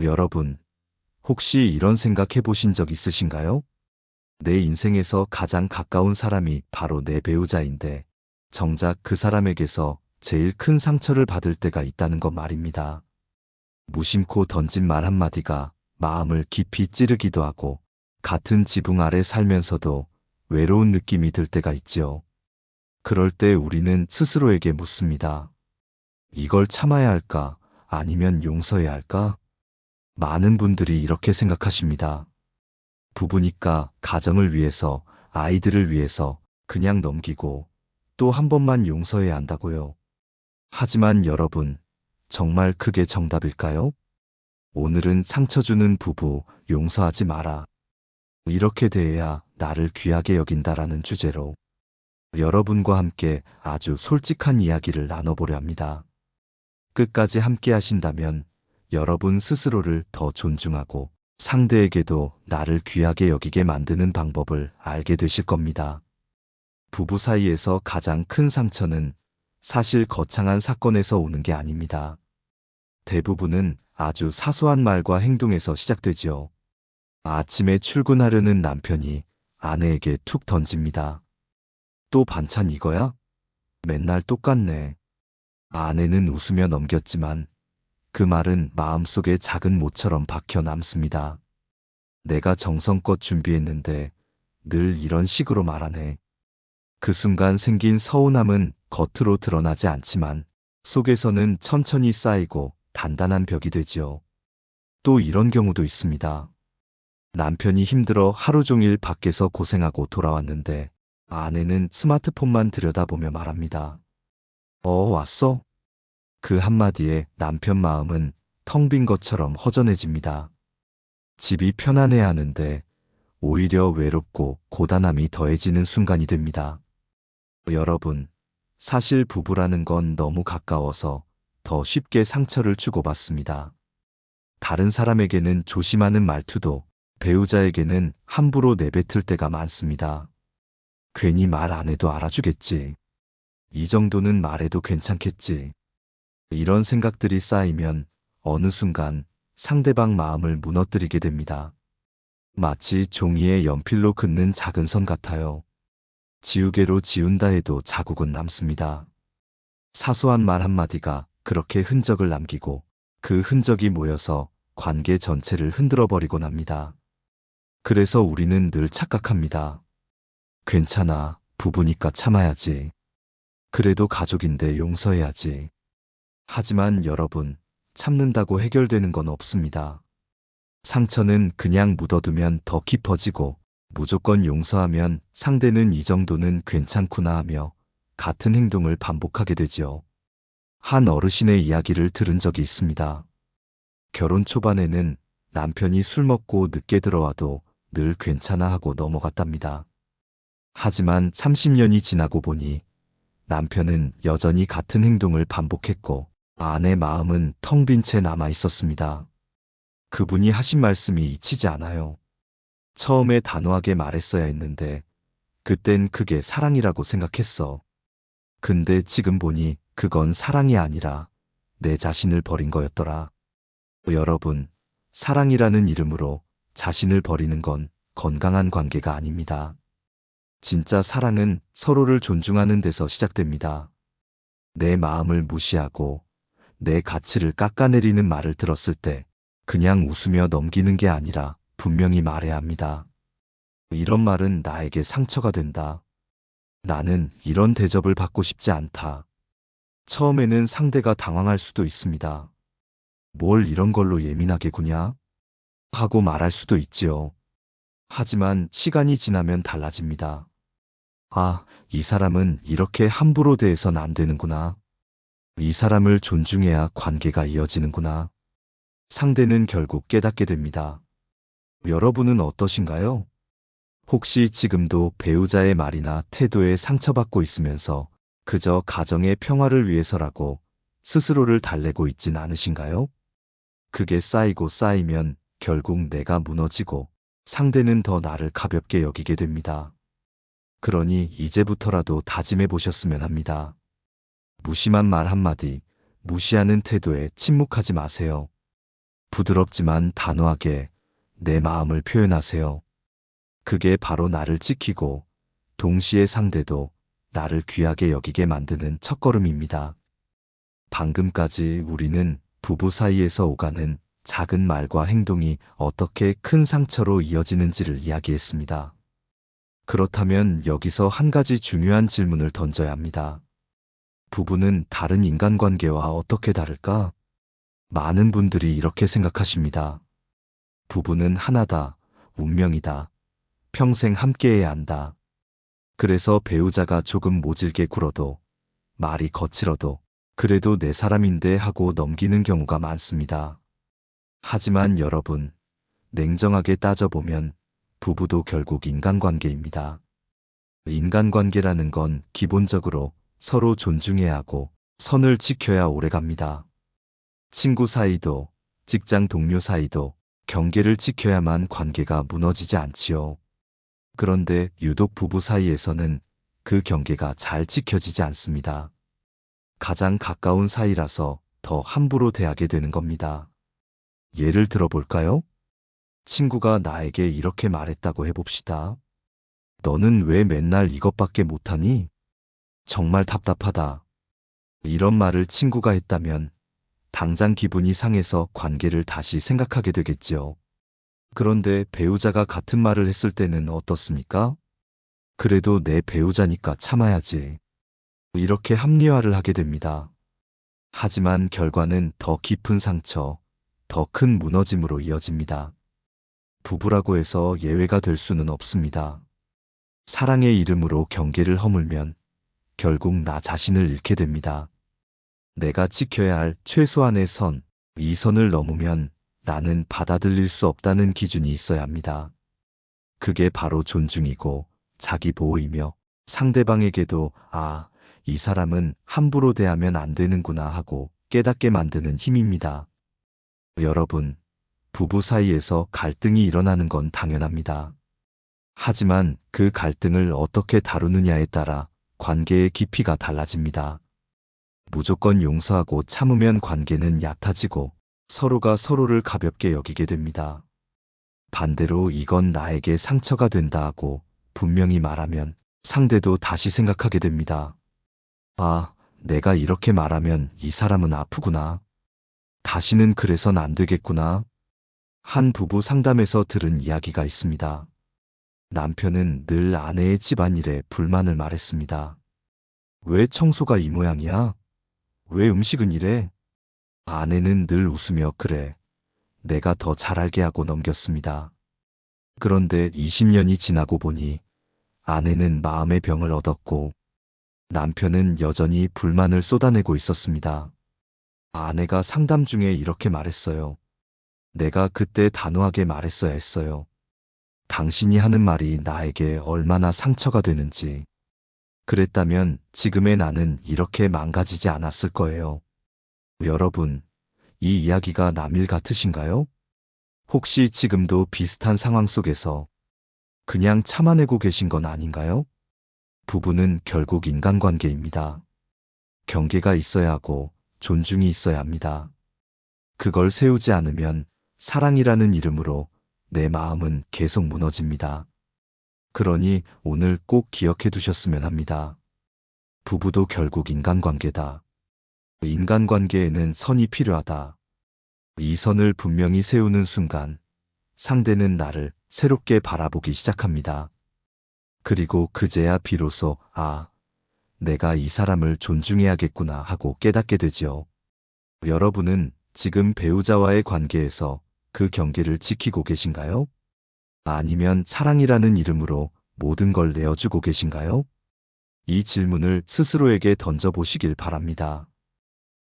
여러분, 혹시 이런 생각 해보신 적 있으신가요? 내 인생에서 가장 가까운 사람이 바로 내 배우자인데, 정작 그 사람에게서 제일 큰 상처를 받을 때가 있다는 것 말입니다. 무심코 던진 말 한마디가 마음을 깊이 찌르기도 하고, 같은 지붕 아래 살면서도 외로운 느낌이 들 때가 있지요. 그럴 때 우리는 스스로에게 묻습니다. 이걸 참아야 할까? 아니면 용서해야 할까? 많은 분들이 이렇게 생각하십니다. 부부니까 가정을 위해서, 아이들을 위해서 그냥 넘기고 또 한 번만 용서해야 한다고요. 하지만 여러분, 정말 그게 정답일까요? 오늘은 상처 주는 부부 용서하지 마라. 이렇게 대해야 나를 귀하게 여긴다라는 주제로 여러분과 함께 아주 솔직한 이야기를 나눠보려 합니다. 끝까지 함께 하신다면 여러분 스스로를 더 존중하고 상대에게도 나를 귀하게 여기게 만드는 방법을 알게 되실 겁니다. 부부 사이에서 가장 큰 상처는 사실 거창한 사건에서 오는 게 아닙니다. 대부분은 아주 사소한 말과 행동에서 시작되지요. 아침에 출근하려는 남편이 아내에게 툭 던집니다. 또 반찬 이거야? 맨날 똑같네. 아내는 웃으며 넘겼지만 그 말은 마음속에 작은 모처럼 박혀 남습니다. 내가 정성껏 준비했는데 늘 이런 식으로 말하네. 그 순간 생긴 서운함은 겉으로 드러나지 않지만 속에서는 천천히 쌓이고 단단한 벽이 되지요. 또 이런 경우도 있습니다. 남편이 힘들어 하루 종일 밖에서 고생하고 돌아왔는데 아내는 스마트폰만 들여다보며 말합니다. 왔어? 그 한마디에 남편 마음은 텅 빈 것처럼 허전해집니다. 집이 편안해야 하는데 오히려 외롭고 고단함이 더해지는 순간이 됩니다. 여러분, 사실 부부라는 건 너무 가까워서 더 쉽게 상처를 주고받습니다. 다른 사람에게는 조심하는 말투도 배우자에게는 함부로 내뱉을 때가 많습니다. 괜히 말 안 해도 알아주겠지. 이 정도는 말해도 괜찮겠지. 이런 생각들이 쌓이면 어느 순간 상대방 마음을 무너뜨리게 됩니다. 마치 종이에 연필로 긋는 작은 선 같아요. 지우개로 지운다 해도 자국은 남습니다. 사소한 말 한마디가 그렇게 흔적을 남기고 그 흔적이 모여서 관계 전체를 흔들어 버리곤 합니다. 그래서 우리는 늘 착각합니다. 괜찮아, 부부니까 참아야지. 그래도 가족인데 용서해야지. 하지만 여러분, 참는다고 해결되는 건 없습니다. 상처는 그냥 묻어두면 더 깊어지고 무조건 용서하면 상대는 이 정도는 괜찮구나 하며 같은 행동을 반복하게 되지요. 한 어르신의 이야기를 들은 적이 있습니다. 결혼 초반에는 남편이 술 먹고 늦게 들어와도 늘 괜찮아 하고 넘어갔답니다. 하지만 30년이 지나고 보니 남편은 여전히 같은 행동을 반복했고 아내 마음은 텅 빈 채 남아 있었습니다. 그분이 하신 말씀이 잊히지 않아요. 처음에 단호하게 말했어야 했는데 그땐 그게 사랑이라고 생각했어. 근데 지금 보니 그건 사랑이 아니라 내 자신을 버린 거였더라. 여러분, 사랑이라는 이름으로 자신을 버리는 건 건강한 관계가 아닙니다. 진짜 사랑은 서로를 존중하는 데서 시작됩니다. 내 마음을 무시하고 내 가치를 깎아내리는 말을 들었을 때 그냥 웃으며 넘기는 게 아니라 분명히 말해야 합니다. 이런 말은 나에게 상처가 된다. 나는 이런 대접을 받고 싶지 않다. 처음에는 상대가 당황할 수도 있습니다. 뭘 이런 걸로 예민하게 구냐? 하고 말할 수도 있지요. 하지만 시간이 지나면 달라집니다. 아, 이 사람은 이렇게 함부로 대해선 안 되는구나. 이 사람을 존중해야 관계가 이어지는구나. 상대는 결국 깨닫게 됩니다. 여러분은 어떠신가요? 혹시 지금도 배우자의 말이나 태도에 상처받고 있으면서 그저 가정의 평화를 위해서라고 스스로를 달래고 있진 않으신가요? 그게 쌓이고 쌓이면 결국 내가 무너지고 상대는 더 나를 가볍게 여기게 됩니다. 그러니 이제부터라도 다짐해 보셨으면 합니다. 무심한 말 한마디, 무시하는 태도에 침묵하지 마세요. 부드럽지만 단호하게 내 마음을 표현하세요. 그게 바로 나를 지키고 동시에 상대도 나를 귀하게 여기게 만드는 첫걸음입니다. 방금까지 우리는 부부 사이에서 오가는 작은 말과 행동이 어떻게 큰 상처로 이어지는지를 이야기했습니다. 그렇다면 여기서 한 가지 중요한 질문을 던져야 합니다. 부부는 다른 인간관계와 어떻게 다를까? 많은 분들이 이렇게 생각하십니다. 부부는 하나다, 운명이다, 평생 함께해야 한다. 그래서 배우자가 조금 모질게 굴어도, 말이 거칠어도, 그래도 내 사람인데 하고 넘기는 경우가 많습니다. 하지만 여러분, 냉정하게 따져보면 부부도 결국 인간관계입니다. 인간관계라는 건 기본적으로 서로 존중해야 하고 선을 지켜야 오래갑니다. 친구 사이도, 직장 동료 사이도 경계를 지켜야만 관계가 무너지지 않지요. 그런데 유독 부부 사이에서는 그 경계가 잘 지켜지지 않습니다. 가장 가까운 사이라서 더 함부로 대하게 되는 겁니다. 예를 들어 볼까요? 친구가 나에게 이렇게 말했다고 해봅시다. 너는 왜 맨날 이것밖에 못하니? 정말 답답하다. 이런 말을 친구가 했다면 당장 기분이 상해서 관계를 다시 생각하게 되겠지요. 그런데 배우자가 같은 말을 했을 때는 어떻습니까? 그래도 내 배우자니까 참아야지. 이렇게 합리화를 하게 됩니다. 하지만 결과는 더 깊은 상처, 더 큰 무너짐으로 이어집니다. 부부라고 해서 예외가 될 수는 없습니다. 사랑의 이름으로 경계를 허물면 결국 나 자신을 잃게 됩니다. 내가 지켜야 할 최소한의 선, 이 선을 넘으면 나는 받아들일 수 없다는 기준이 있어야 합니다. 그게 바로 존중이고 자기 보호이며 상대방에게도 이 사람은 함부로 대하면 안 되는구나 하고 깨닫게 만드는 힘입니다. 여러분, 부부 사이에서 갈등이 일어나는 건 당연합니다. 하지만 그 갈등을 어떻게 다루느냐에 따라 관계의 깊이가 달라집니다. 무조건 용서하고 참으면 관계는 얕아지고 서로가 서로를 가볍게 여기게 됩니다. 반대로 이건 나에게 상처가 된다 하고 분명히 말하면 상대도 다시 생각하게 됩니다. 내가 이렇게 말하면 이 사람은 아프구나. 다시는 그래선 안 되겠구나. 한 부부 상담에서 들은 이야기가 있습니다. 남편은 늘 아내의 집안일에 불만을 말했습니다. 왜 청소가 이 모양이야? 왜 음식은 이래? 아내는 늘 웃으며 그래, 내가 더 잘 알게 하고 넘겼습니다. 그런데 20년이 지나고 보니 아내는 마음의 병을 얻었고 남편은 여전히 불만을 쏟아내고 있었습니다. 아내가 상담 중에 이렇게 말했어요. 내가 그때 단호하게 말했어야 했어요. 당신이 하는 말이 나에게 얼마나 상처가 되는지. 그랬다면 지금의 나는 이렇게 망가지지 않았을 거예요. 여러분, 이 이야기가 남일 같으신가요? 혹시 지금도 비슷한 상황 속에서 그냥 참아내고 계신 건 아닌가요? 부부는 결국 인간관계입니다. 경계가 있어야 하고 존중이 있어야 합니다. 그걸 세우지 않으면 사랑이라는 이름으로 내 마음은 계속 무너집니다. 그러니 오늘 꼭 기억해 두셨으면 합니다. 부부도 결국 인간관계다. 인간관계에는 선이 필요하다. 이 선을 분명히 세우는 순간 상대는 나를 새롭게 바라보기 시작합니다. 그리고 그제야 비로소 내가 이 사람을 존중해야겠구나 하고 깨닫게 되지요. 여러분은 지금 배우자와의 관계에서 그 경계를 지키고 계신가요? 아니면 사랑이라는 이름으로 모든 걸 내어주고 계신가요? 이 질문을 스스로에게 던져보시길 바랍니다.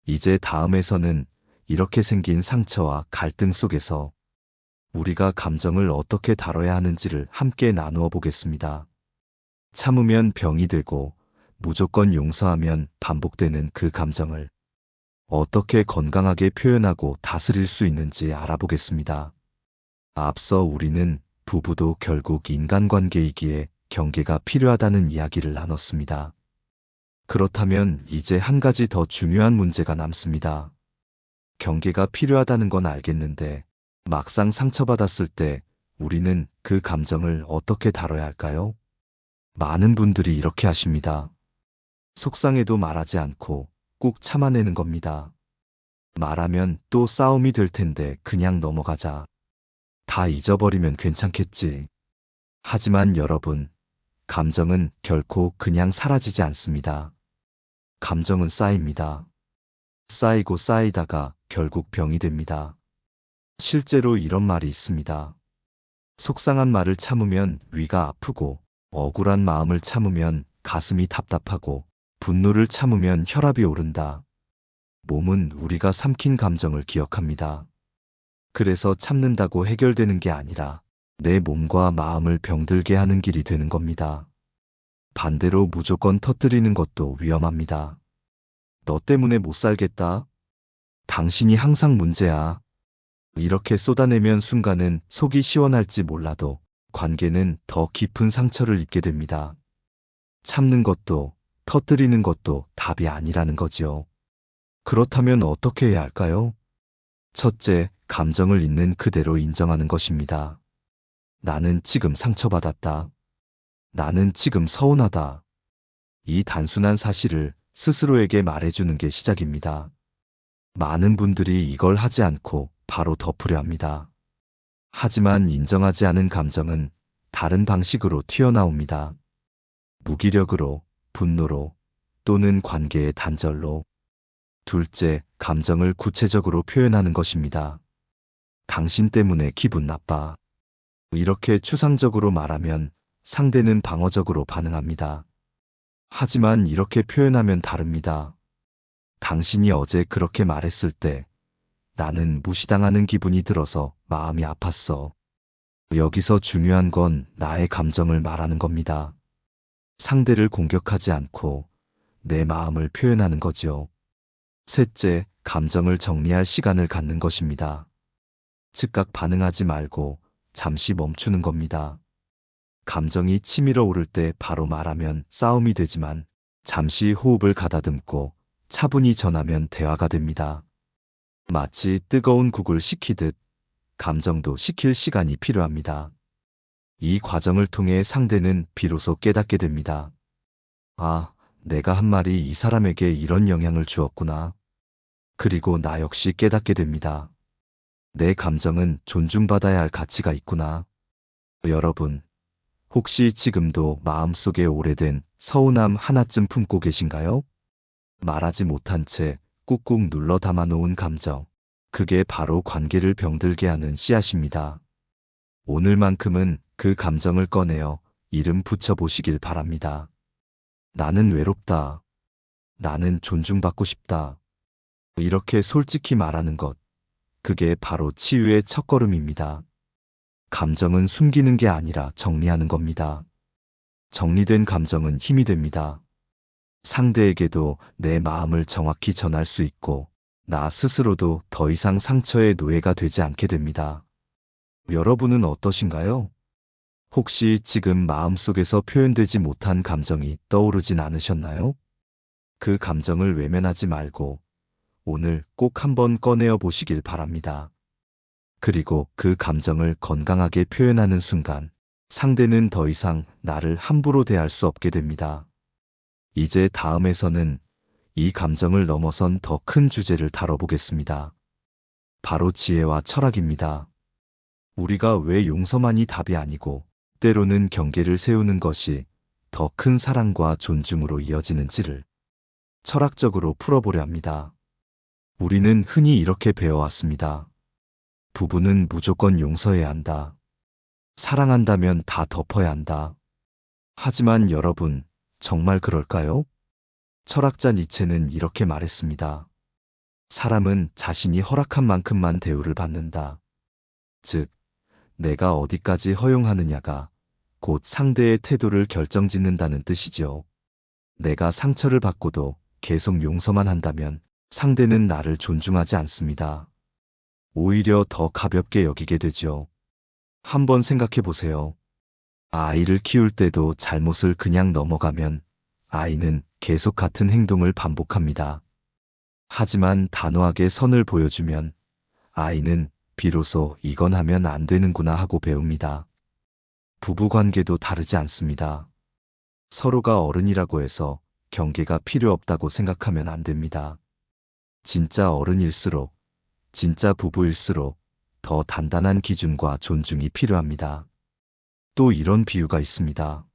이제 다음에서는 이렇게 생긴 상처와 갈등 속에서 우리가 감정을 어떻게 다뤄야 하는지를 함께 나누어 보겠습니다. 참으면 병이 되고 무조건 용서하면 반복되는 그 감정을 어떻게 건강하게 표현하고 다스릴 수 있는지 알아보겠습니다. 앞서 우리는 부부도 결국 인간관계이기에 경계가 필요하다는 이야기를 나눴습니다. 그렇다면 이제 한 가지 더 중요한 문제가 남습니다. 경계가 필요하다는 건 알겠는데 막상 상처받았을 때 우리는 그 감정을 어떻게 다뤄야 할까요? 많은 분들이 이렇게 하십니다. 속상해도 말하지 않고 꾹 참아내는 겁니다. 말하면 또 싸움이 될 텐데 그냥 넘어가자. 다 잊어버리면 괜찮겠지. 하지만 여러분, 감정은 결코 그냥 사라지지 않습니다. 감정은 쌓입니다. 쌓이고 쌓이다가 결국 병이 됩니다. 실제로 이런 말이 있습니다. 속상한 말을 참으면 위가 아프고, 억울한 마음을 참으면 가슴이 답답하고, 분노를 참으면 혈압이 오른다. 몸은 우리가 삼킨 감정을 기억합니다. 그래서 참는다고 해결되는 게 아니라 내 몸과 마음을 병들게 하는 길이 되는 겁니다. 반대로 무조건 터뜨리는 것도 위험합니다. 너 때문에 못 살겠다. 당신이 항상 문제야. 이렇게 쏟아내면 순간은 속이 시원할지 몰라도 관계는 더 깊은 상처를 입게 됩니다. 참는 것도 터뜨리는 것도 답이 아니라는 거지요. 그렇다면 어떻게 해야 할까요? 첫째, 감정을 있는 그대로 인정하는 것입니다. 나는 지금 상처받았다. 나는 지금 서운하다. 이 단순한 사실을 스스로에게 말해주는 게 시작입니다. 많은 분들이 이걸 하지 않고 바로 덮으려 합니다. 하지만 인정하지 않은 감정은 다른 방식으로 튀어나옵니다. 무기력으로, 분노로, 또는 관계의 단절로. 둘째, 감정을 구체적으로 표현하는 것입니다. 당신 때문에 기분 나빠. 이렇게 추상적으로 말하면 상대는 방어적으로 반응합니다. 하지만 이렇게 표현하면 다릅니다. 당신이 어제 그렇게 말했을 때 나는 무시당하는 기분이 들어서 마음이 아팠어. 여기서 중요한 건 나의 감정을 말하는 겁니다. 상대를 공격하지 않고 내 마음을 표현하는 거지요. 셋째, 감정을 정리할 시간을 갖는 것입니다. 즉각 반응하지 말고 잠시 멈추는 겁니다. 감정이 치밀어 오를 때 바로 말하면 싸움이 되지만 잠시 호흡을 가다듬고 차분히 전하면 대화가 됩니다. 마치 뜨거운 국을 식히듯 감정도 식힐 시간이 필요합니다. 이 과정을 통해 상대는 비로소 깨닫게 됩니다. 아, 내가 한 말이 이 사람에게 이런 영향을 주었구나. 그리고 나 역시 깨닫게 됩니다. 내 감정은 존중받아야 할 가치가 있구나. 여러분, 혹시 지금도 마음속에 오래된 서운함 하나쯤 품고 계신가요? 말하지 못한 채 꾹꾹 눌러 담아놓은 감정. 그게 바로 관계를 병들게 하는 씨앗입니다. 오늘만큼은 그 감정을 꺼내어 이름 붙여보시길 바랍니다. 나는 외롭다. 나는 존중받고 싶다. 이렇게 솔직히 말하는 것. 그게 바로 치유의 첫걸음입니다. 감정은 숨기는 게 아니라 정리하는 겁니다. 정리된 감정은 힘이 됩니다. 상대에게도 내 마음을 정확히 전할 수 있고, 나 스스로도 더 이상 상처의 노예가 되지 않게 됩니다. 여러분은 어떠신가요? 혹시 지금 마음속에서 표현되지 못한 감정이 떠오르진 않으셨나요? 그 감정을 외면하지 말고 오늘 꼭 한번 꺼내어 보시길 바랍니다. 그리고 그 감정을 건강하게 표현하는 순간 상대는 더 이상 나를 함부로 대할 수 없게 됩니다. 이제 다음에서는 이 감정을 넘어선 더 큰 주제를 다뤄보겠습니다. 바로 지혜와 철학입니다. 우리가 왜 용서만이 답이 아니고 때로는 경계를 세우는 것이 더 큰 사랑과 존중으로 이어지는지를 철학적으로 풀어보려 합니다. 우리는 흔히 이렇게 배워왔습니다. 부부는 무조건 용서해야 한다. 사랑한다면 다 덮어야 한다. 하지만 여러분, 정말 그럴까요? 철학자 니체는 이렇게 말했습니다. 사람은 자신이 허락한 만큼만 대우를 받는다. 즉, 내가 어디까지 허용하느냐가 곧 상대의 태도를 결정짓는다는 뜻이죠. 내가 상처를 받고도 계속 용서만 한다면 상대는 나를 존중하지 않습니다. 오히려 더 가볍게 여기게 되죠. 한번 생각해 보세요. 아이를 키울 때도 잘못을 그냥 넘어가면 아이는 계속 같은 행동을 반복합니다. 하지만 단호하게 선을 보여주면 아이는 비로소 이건 하면 안 되는구나 하고 배웁니다. 부부 관계도 다르지 않습니다. 서로가 어른이라고 해서 경계가 필요 없다고 생각하면 안 됩니다. 진짜 어른일수록, 진짜 부부일수록 더 단단한 기준과 존중이 필요합니다. 또 이런 비유가 있습니다.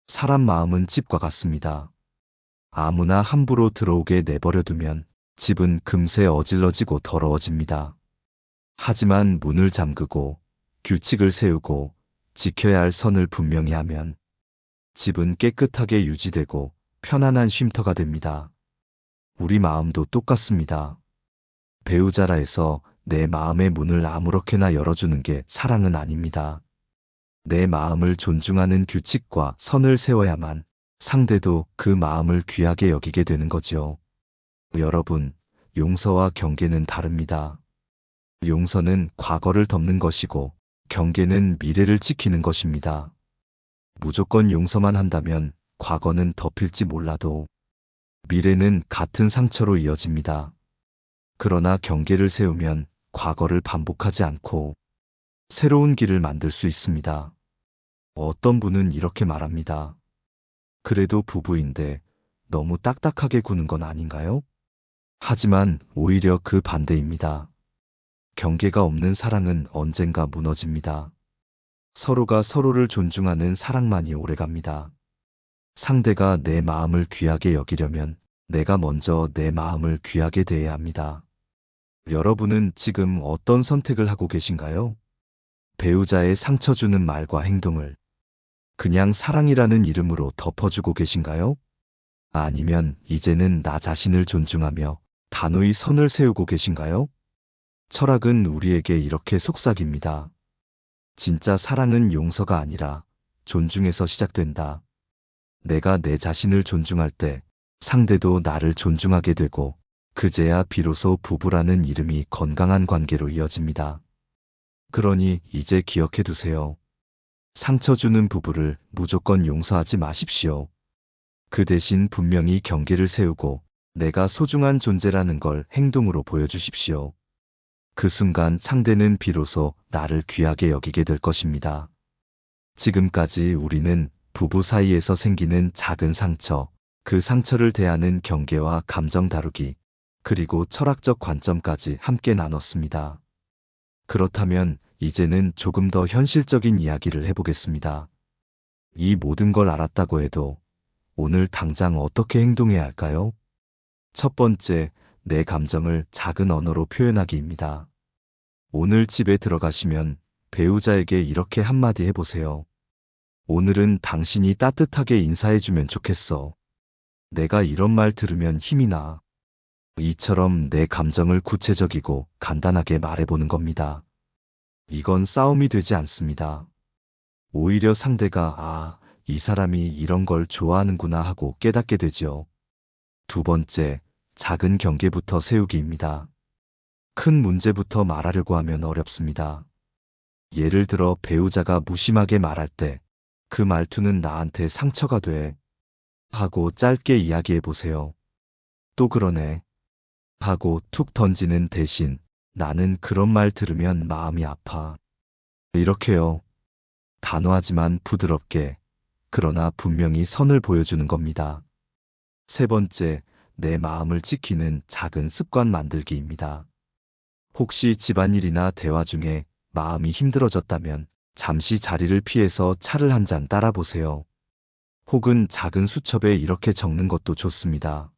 사람 마음은 집과 같습니다. 아무나 함부로 들어오게 내버려두면 집은 금세 어질러지고 더러워집니다. 하지만 문을 잠그고 규칙을 세우고 지켜야 할 선을 분명히 하면 집은 깨끗하게 유지되고 편안한 쉼터가 됩니다. 우리 마음도 똑같습니다. 배우자라 해서 내 마음의 문을 아무렇게나 열어주는 게 사랑은 아닙니다. 내 마음을 존중하는 규칙과 선을 세워야만 상대도 그 마음을 귀하게 여기게 되는 거지요. 여러분, 용서와 경계는 다릅니다. 용서는 과거를 덮는 것이고 경계는 미래를 지키는 것입니다. 무조건 용서만 한다면 과거는 덮일지 몰라도 미래는 같은 상처로 이어집니다. 그러나 경계를 세우면 과거를 반복하지 않고 새로운 길을 만들 수 있습니다. 어떤 분은 이렇게 말합니다. 그래도 부부인데 너무 딱딱하게 구는 건 아닌가요? 하지만 오히려 그 반대입니다. 경계가 없는 사랑은 언젠가 무너집니다. 서로가 서로를 존중하는 사랑만이 오래갑니다. 상대가 내 마음을 귀하게 여기려면 내가 먼저 내 마음을 귀하게 대해야 합니다. 여러분은 지금 어떤 선택을 하고 계신가요? 배우자의 상처 주는 말과 행동을 그냥 사랑이라는 이름으로 덮어주고 계신가요? 아니면 이제는 나 자신을 존중하며 단호히 선을 세우고 계신가요? 철학은 우리에게 이렇게 속삭입니다. 진짜 사랑은 용서가 아니라 존중에서 시작된다. 내가 내 자신을 존중할 때 상대도 나를 존중하게 되고 그제야 비로소 부부라는 이름이 건강한 관계로 이어집니다. 그러니 이제 기억해 두세요. 상처 주는 부부를 무조건 용서하지 마십시오. 그 대신 분명히 경계를 세우고 내가 소중한 존재라는 걸 행동으로 보여주십시오. 그 순간 상대는 비로소 나를 귀하게 여기게 될 것입니다. 지금까지 우리는 부부 사이에서 생기는 작은 상처, 그 상처를 대하는 경계와 감정 다루기, 그리고 철학적 관점까지 함께 나눴습니다. 그렇다면 이제는 조금 더 현실적인 이야기를 해보겠습니다. 이 모든 걸 알았다고 해도 오늘 당장 어떻게 행동해야 할까요? 첫 번째, 내 감정을 작은 언어로 표현하기입니다. 오늘 집에 들어가시면 배우자에게 이렇게 한마디 해보세요. 오늘은 당신이 따뜻하게 인사해주면 좋겠어. 내가 이런 말 들으면 힘이 나. 이처럼 내 감정을 구체적이고 간단하게 말해보는 겁니다. 이건 싸움이 되지 않습니다. 오히려 상대가 이 사람이 이런 걸 좋아하는구나 하고 깨닫게 되지요. 두 번째, 작은 경계부터 세우기입니다. 큰 문제부터 말하려고 하면 어렵습니다. 예를 들어 배우자가 무심하게 말할 때 그 말투는 나한테 상처가 돼 하고 짧게 이야기해 보세요. 또 그러네 하고 툭 던지는 대신 나는 그런 말 들으면 마음이 아파. 이렇게요. 단호하지만 부드럽게, 그러나 분명히 선을 보여주는 겁니다. 세 번째, 내 마음을 지키는 작은 습관 만들기입니다. 혹시 집안일이나 대화 중에 마음이 힘들어졌다면 잠시 자리를 피해서 차를 한 잔 따라 보세요. 혹은 작은 수첩에 이렇게 적는 것도 좋습니다.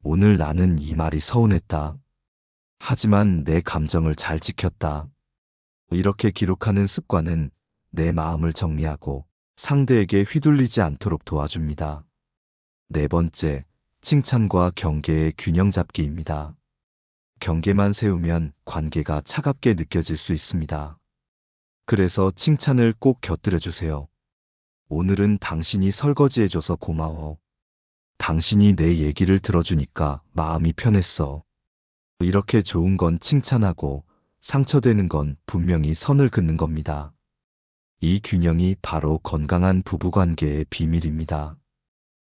오늘 나는 이 말이 서운했다. 하지만 내 감정을 잘 지켰다. 이렇게 기록하는 습관은 내 마음을 정리하고 상대에게 휘둘리지 않도록 도와줍니다. 네 번째, 칭찬과 경계의 균형 잡기입니다. 경계만 세우면 관계가 차갑게 느껴질 수 있습니다. 그래서 칭찬을 꼭 곁들여 주세요. 오늘은 당신이 설거지해줘서 고마워. 당신이 내 얘기를 들어주니까 마음이 편했어. 이렇게 좋은 건 칭찬하고 상처되는 건 분명히 선을 긋는 겁니다. 이 균형이 바로 건강한 부부관계의 비밀입니다.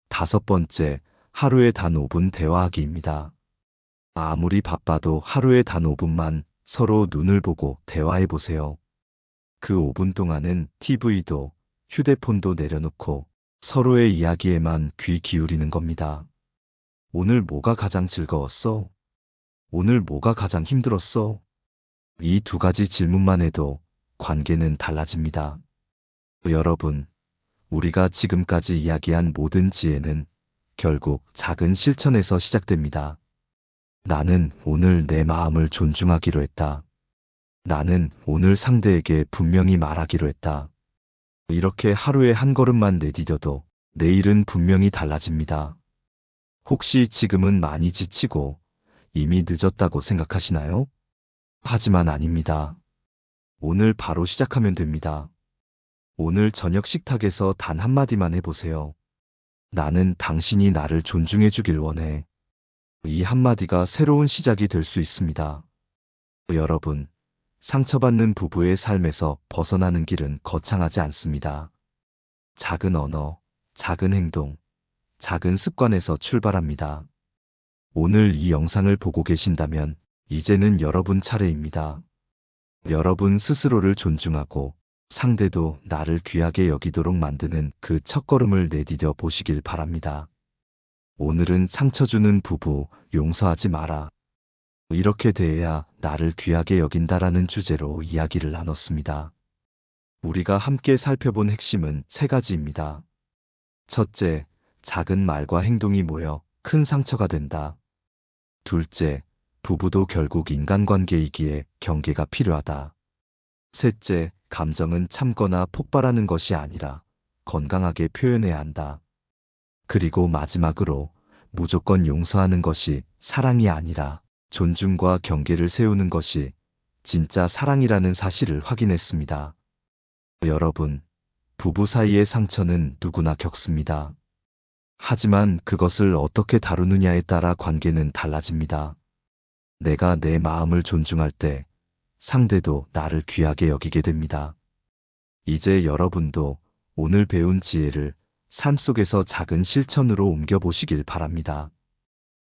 다섯 번째, 하루에 단 5분 대화하기입니다. 아무리 바빠도 하루에 단 5분만 서로 눈을 보고 대화해 보세요. 그 5분 동안은 TV도 휴대폰도 내려놓고 서로의 이야기에만 귀 기울이는 겁니다. 오늘 뭐가 가장 즐거웠어? 오늘 뭐가 가장 힘들었어? 이 두 가지 질문만 해도 관계는 달라집니다. 여러분, 우리가 지금까지 이야기한 모든 지혜는 결국 작은 실천에서 시작됩니다. 나는 오늘 내 마음을 존중하기로 했다. 나는 오늘 상대에게 분명히 말하기로 했다. 이렇게 하루에 한 걸음만 내디뎌도 내일은 분명히 달라집니다. 혹시 지금은 많이 지치고 이미 늦었다고 생각하시나요? 하지만 아닙니다. 오늘 바로 시작하면 됩니다. 오늘 저녁 식탁에서 단 한마디만 해보세요. 나는 당신이 나를 존중해 주길 원해. 이 한마디가 새로운 시작이 될 수 있습니다. 여러분, 상처받는 부부의 삶에서 벗어나는 길은 거창하지 않습니다. 작은 언어, 작은 행동, 작은 습관에서 출발합니다. 오늘 이 영상을 보고 계신다면 이제는 여러분 차례입니다. 여러분 스스로를 존중하고 상대도 나를 귀하게 여기도록 만드는 그 첫걸음을 내디뎌 보시길 바랍니다. 오늘은 상처 주는 부부 용서하지 마라. 이렇게 대해야 나를 귀하게 여긴다라는 주제로 이야기를 나눴습니다. 우리가 함께 살펴본 핵심은 세 가지입니다. 첫째, 작은 말과 행동이 모여 큰 상처가 된다. 둘째, 부부도 결국 인간관계이기에 경계가 필요하다. 셋째, 감정은 참거나 폭발하는 것이 아니라 건강하게 표현해야 한다. 그리고 마지막으로 무조건 용서하는 것이 사랑이 아니라 존중과 경계를 세우는 것이 진짜 사랑이라는 사실을 확인했습니다. 여러분, 부부 사이의 상처는 누구나 겪습니다. 하지만 그것을 어떻게 다루느냐에 따라 관계는 달라집니다. 내가 내 마음을 존중할 때 상대도 나를 귀하게 여기게 됩니다. 이제 여러분도 오늘 배운 지혜를 삶 속에서 작은 실천으로 옮겨보시길 바랍니다.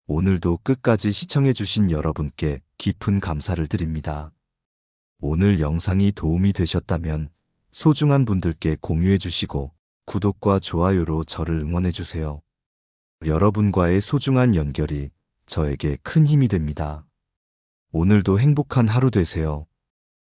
오늘도 끝까지 시청해주신 여러분께 깊은 감사를 드립니다. 오늘 영상이 도움이 되셨다면 소중한 분들께 공유해주시고 구독과 좋아요로 저를 응원해주세요. 여러분과의 소중한 연결이 저에게 큰 힘이 됩니다. 오늘도 행복한 하루 되세요.